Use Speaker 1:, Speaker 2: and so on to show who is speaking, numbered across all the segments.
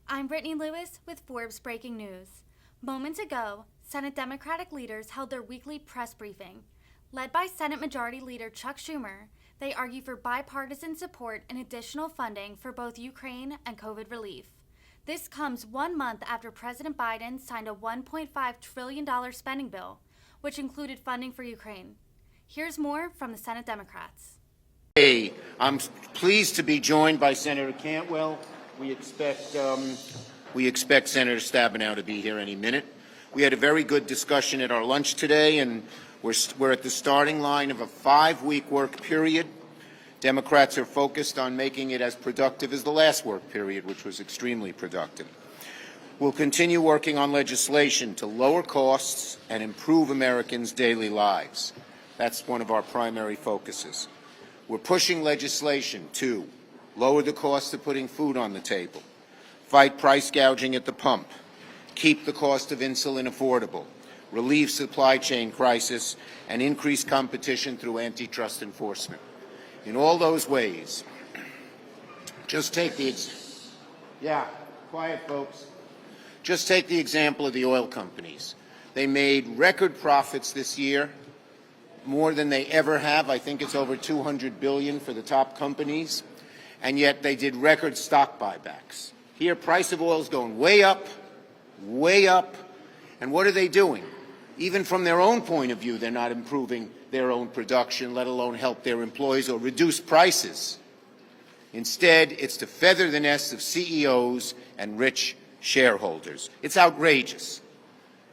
Speaker 1: I'm Brittany Lewis with Forbes Breaking News. Moments ago, Senate Democratic leaders held their weekly press briefing. Led by Senate Majority Leader Chuck Schumer, they argue for bipartisan support and additional funding for both Ukraine and COVID relief. This comes 1 month after President Biden signed a $1.5 trillion spending bill, which included funding for Ukraine. Here's more from the Senate Democrats.
Speaker 2: Hey, I'm pleased to be joined by Senator Cantwell. We expect Senator Stabenow to be here any minute. We had a very good discussion at our lunch today, and we're at the starting line of a 5-week work period. Democrats are focused on making it as productive as the last work period, which was extremely productive. We'll continue working on legislation to lower costs and improve Americans' daily lives. That's one of our primary focuses. We're pushing legislation to lower the cost of putting food on the table, fight price gouging at the pump, keep the cost of insulin affordable, relieve supply chain crisis, and increase competition through antitrust enforcement. In all those ways, just take the Just take the example of the oil companies. They made record profits this year, more than they ever have. I think it's over $200 billion for the top companies. And yet they did record stock buybacks. Here, price of oil is going way up. And what are they doing? Even from their own point of view, they're not improving their own production, let alone help their employees or reduce prices. Instead, it's to feather the nests of CEOs and rich shareholders. It's outrageous.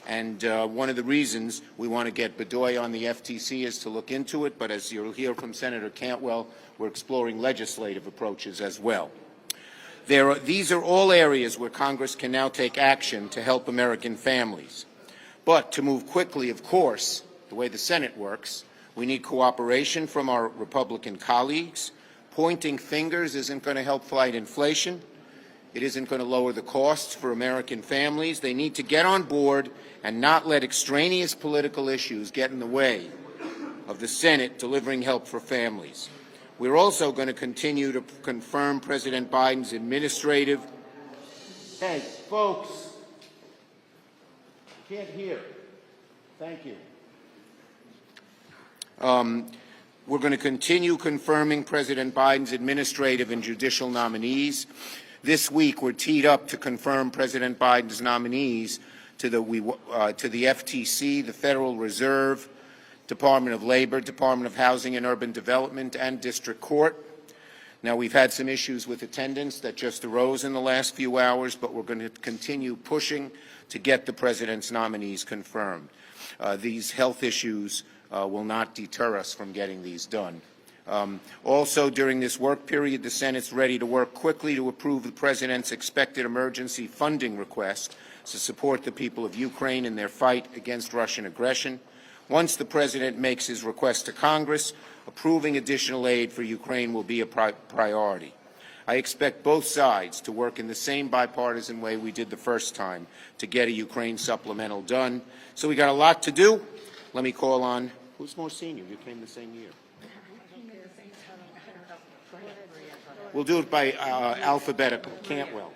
Speaker 2: And one of the reasons we want to get Bedoya on the FTC is to look into it, but as you'll hear from Senator Cantwell, we're exploring legislative approaches as well. These are all areas where Congress can now take action to help American families. But to move quickly, of course, the way the Senate works, we need cooperation from our Republican colleagues. Pointing fingers isn't going to help fight inflation. It isn't going to lower the costs for American families. They need to get on board and not let extraneous political issues get in the way of the Senate delivering help for families. We're also going to continue to confirm President Biden's administrative... Hey, folks, can't hear. Thank you. We're going to continue confirming President Biden's administrative and judicial nominees. This week, we're teed up to confirm President Biden's nominees to the FTC, the Federal Reserve, Department of Labor, Department of Housing and Urban Development, and District Court. Now, we've had some issues with attendance that just arose in the last few hours, but we're going to continue pushing to get the President's nominees confirmed. These health issues will not deter us from getting these done. Also, during this work period, the Senate's ready to work quickly to approve the President's expected emergency funding request to support the people of Ukraine in their fight against Russian aggression. Once the President makes his request to Congress, approving additional aid for Ukraine will be a priority. I expect both sides to work in the same bipartisan way we did the first time to get a Ukraine supplemental done. So we got a lot to do. Let me call on, who's more senior? You came the same year. We'll do it by alphabetical. Cantwell.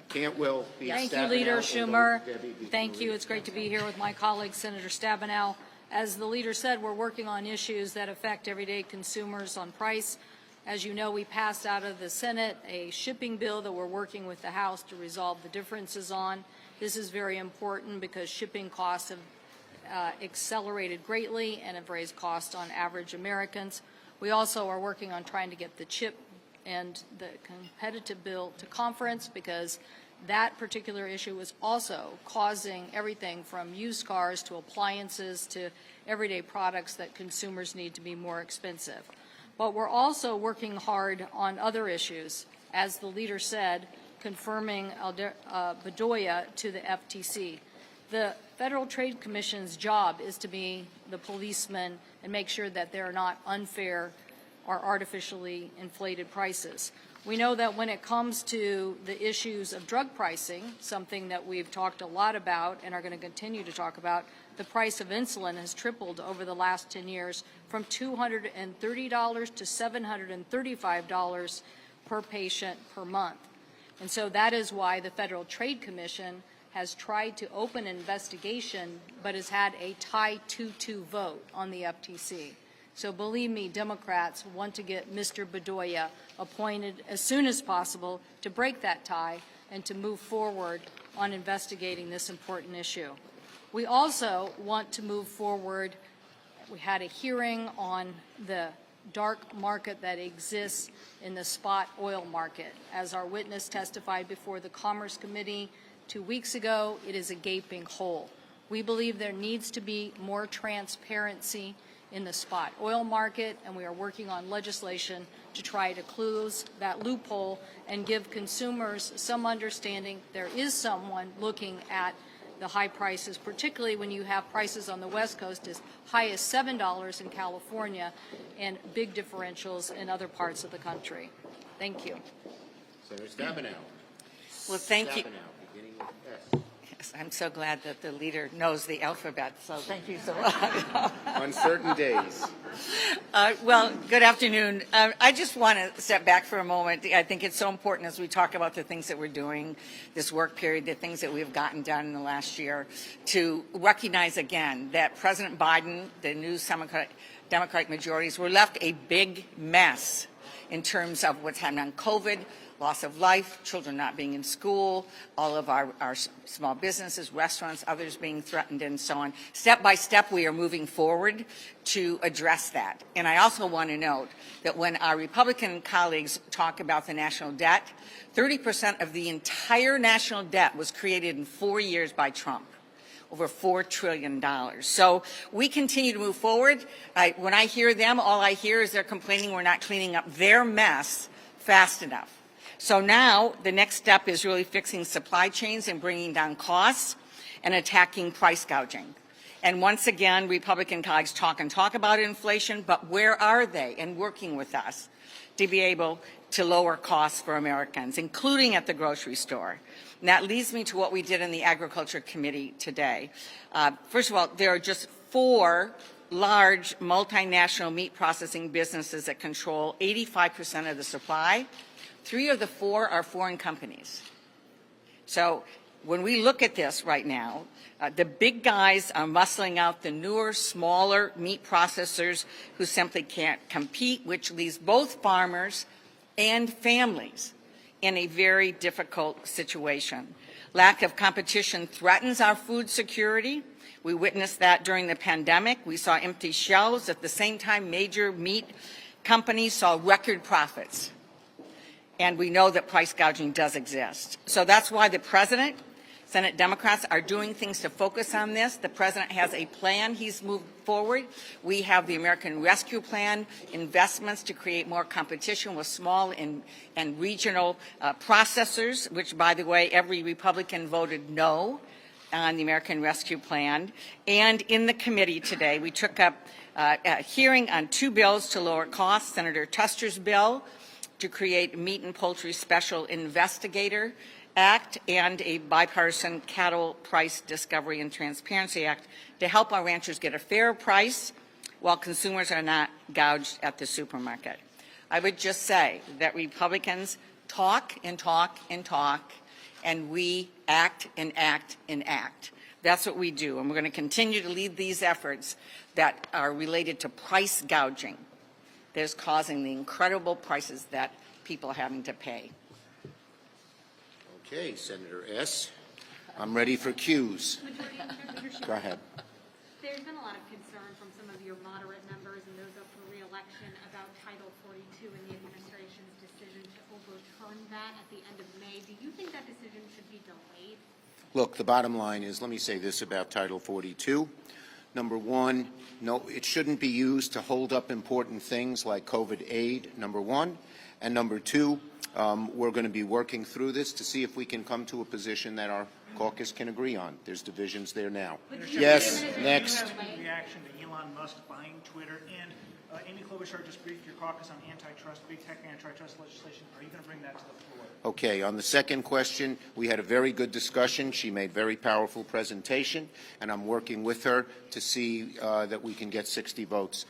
Speaker 2: Cantwell.
Speaker 3: Thank you, Leader Schumer. Thank you. It's great to be here with my colleague, Senator Stabenow. As the leader said, we're working on issues that affect everyday consumers on price. As you know, we passed out of the Senate a shipping bill that we're working with the House to resolve the differences on. This is very important because shipping costs have accelerated greatly and have raised costs on average Americans. We also are working on trying to get the chip and the competitive bill to conference because that particular issue is also causing everything from used cars to appliances to everyday products that consumers need to be more expensive. But we're also working hard on other issues, as the leader said, confirming Bedoya to the FTC. The Federal Trade Commission's job is to be the policeman and make sure that there are not unfair or artificially inflated prices. We know that when it comes to the issues of drug pricing, something that we've talked a lot about and are going to continue to talk about, the price of insulin has tripled over the last 10 years from $230 to $735 per patient per month. And so that is why the Federal Trade Commission has tried to open an investigation, but has had a tie 2-2 vote on the FTC. So believe me, Democrats want to get Mr. Bedoya appointed as soon as possible to break that tie and to move forward on investigating this important issue. We also want to move forward. We had a hearing on the dark market that exists in the spot oil market. As our witness testified before the Commerce Committee 2 weeks ago, it is a gaping hole. We believe there needs to be more transparency in the spot oil market, and we are working on legislation to try to close that loophole and give consumers some understanding there is someone looking at the high prices, particularly when you have prices on the West Coast as high as $7 in California and big differentials in other parts of the country. Thank you.
Speaker 2: Senator Stabenow.
Speaker 4: Well, thank you.
Speaker 2: Stabenow, beginning with S.
Speaker 4: Yes, I'm so glad that the leader knows the alphabet, so thank you so much.
Speaker 2: On certain days.
Speaker 4: Well, good afternoon. I just want to step back for a moment. I think it's so important as we talk about the things that we're doing this work period, the things that we've gotten done in the last year, to recognize again that President Biden, the new Democratic majorities, were left a big mess in terms of what's happening on COVID, loss of life, children not being in school, all of our small businesses, restaurants, others being threatened, and so on. Step by step, we are moving forward to address that. And I also want to note that when our Republican colleagues talk about the national debt, 30% of the entire national debt was created in 4 years by Trump. Over $4 trillion. So we continue to move forward. When I hear them, all I hear is they're complaining we're not cleaning up their mess fast enough. So now the next step is really fixing supply chains and bringing down costs and attacking price gouging. And once again, Republican colleagues talk about inflation, but where are they in working with us to be able to lower costs for Americans, including at the grocery store? And that leads me to what we did in the Agriculture Committee today. First of all, there are just 4 large multinational meat processing businesses that control 85% of the supply. 3 of the 4 are foreign companies. So when we look at this right now, the big guys are muscling out the newer, smaller meat processors who simply can't compete, which leaves both farmers and families in a very difficult situation. Lack of competition threatens our food security. We witnessed that during the pandemic. We saw empty shelves. At the same time, major meat companies saw record profits. And we know that price gouging does exist. So that's why the President, Senate Democrats are doing things to focus on this. The President has a plan he's moved forward. We have the American Rescue Plan, investments to create more competition with small and regional processors, which, by the way, every Republican voted no on the American Rescue Plan. And in the committee today, we took up a hearing on 2 bills to lower costs, Senator Tuster's bill to create Meat and Poultry Special Investigator Act and a bipartisan Cattle Price Discovery and Transparency Act to help our ranchers get a fair price while consumers are not gouged at the supermarket. I would just say that Republicans talk and talk and talk, and we act and act and act. That's what we do, and we're going to continue to lead these efforts that are related to price gouging that is causing the incredible prices that people are having to pay.
Speaker 2: Okay, Senator S. I'm ready for Q's. Go ahead.
Speaker 5: There's been a lot of concern from some of your moderate members and those up for re-election about Title 42 and the administration's decision to overturn that at the end of May. Do you think that decision should be delayed?
Speaker 2: Look, the bottom line is, let me say this about Title 42. Number one, no, it shouldn't be used to hold up important things like COVID aid, number one. And number two, we're going to be working through this to see if we can come to a position that our caucus can agree on. There's divisions there now. Yes, next.
Speaker 6: Reaction to Elon Musk buying Twitter, and Amy Klobuchar just briefed your caucus on antitrust, big tech antitrust legislation. Are you going to bring that to the floor?
Speaker 2: Okay, on the second question, we had a very good discussion. She made very powerful presentation, and I'm working with her to see that we can get 60 votes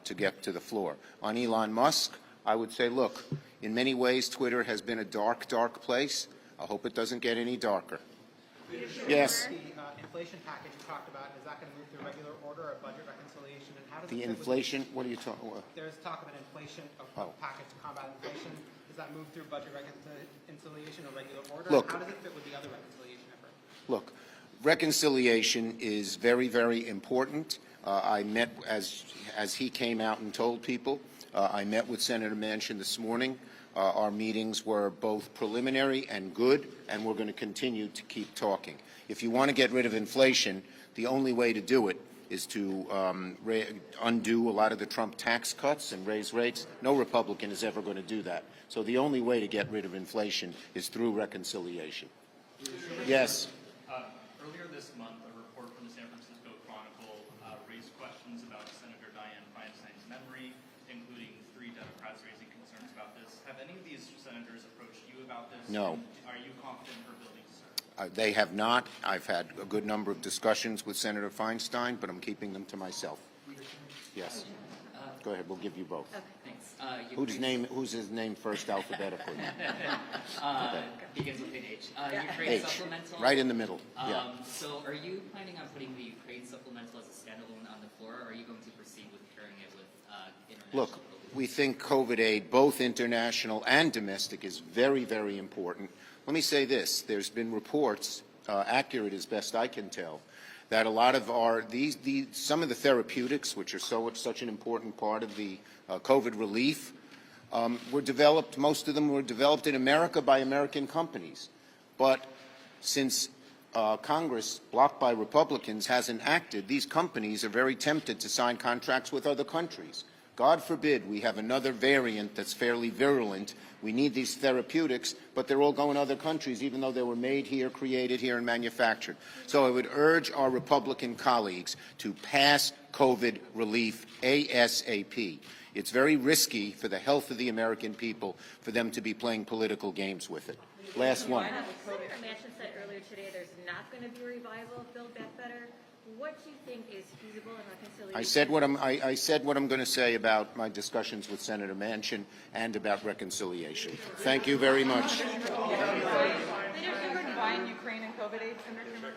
Speaker 2: to get to the floor. On Elon Musk, I would say, look, In many ways, Twitter has been a dark, dark place. I hope it doesn't get any darker. Yes.
Speaker 7: The inflation package you talked about, is that going to move through regular order or budget reconciliation? And how does
Speaker 2: The
Speaker 7: it fit with
Speaker 2: inflation, what are you talking about?
Speaker 7: There's talk of an inflation package to combat inflation. Does that move through budget reconciliation or regular order?
Speaker 2: Look,
Speaker 7: how does it fit with the other reconciliation effort?
Speaker 2: Look, reconciliation is very, very important. I met, as he came out and told people, I met with Senator Manchin this morning. Our meetings were both preliminary and good, and we're going to continue to keep talking. If you want to get rid of inflation, the only way to do it is to undo a lot of the Trump tax cuts and raise rates. No Republican is ever going to do that. So the only way to get rid of inflation is through reconciliation. Yes.
Speaker 8: Earlier this month, a report from the San Francisco Chronicle raised questions about Senator Dianne Feinstein's memory, including 3 Democrats raising concerns about this. Have any of these senators approached you about this?
Speaker 2: No.
Speaker 8: Are you confident in her ability to serve?
Speaker 2: They have not. I've had a good number of discussions with Senator Feinstein, but I'm keeping them to myself. Yes. Go ahead. We'll give you both.
Speaker 9: Okay, thanks.
Speaker 2: Who's his name first alphabetically?
Speaker 9: Begins with an H. Ukraine
Speaker 2: H.
Speaker 9: supplemental.
Speaker 2: Right in the middle. Yeah.
Speaker 9: So are you planning on putting the Ukraine supplemental as a standalone on the floor, or are you going to proceed with carrying it with international?
Speaker 2: Look, we think COVID aid, both international and domestic, is very, very important. Let me say this. There's been reports, accurate as best I can tell, that a lot of some of the therapeutics, which are such an important part of the COVID relief, were developed, most of them were developed in America by American companies. But since Congress, blocked by Republicans, hasn't acted, these companies are very tempted to sign contracts with other countries. God forbid we have another variant that's fairly virulent. We need these therapeutics, but they're all going to other countries, even though they were made here, created here, and manufactured. So I would urge our Republican colleagues to pass COVID relief ASAP. It's very risky for the health of the American people for them to be playing political games with it. Last one.
Speaker 5: Senator Manchin said earlier today there's not going to be a revival of Build Back Better. What do you think is feasible in reconciliation?
Speaker 2: I said what I'm going to say about my discussions with Senator Manchin and about reconciliation. Thank you very much.
Speaker 10: Leader Schumer buying Ukraine and COVID aid, Senator Schumer?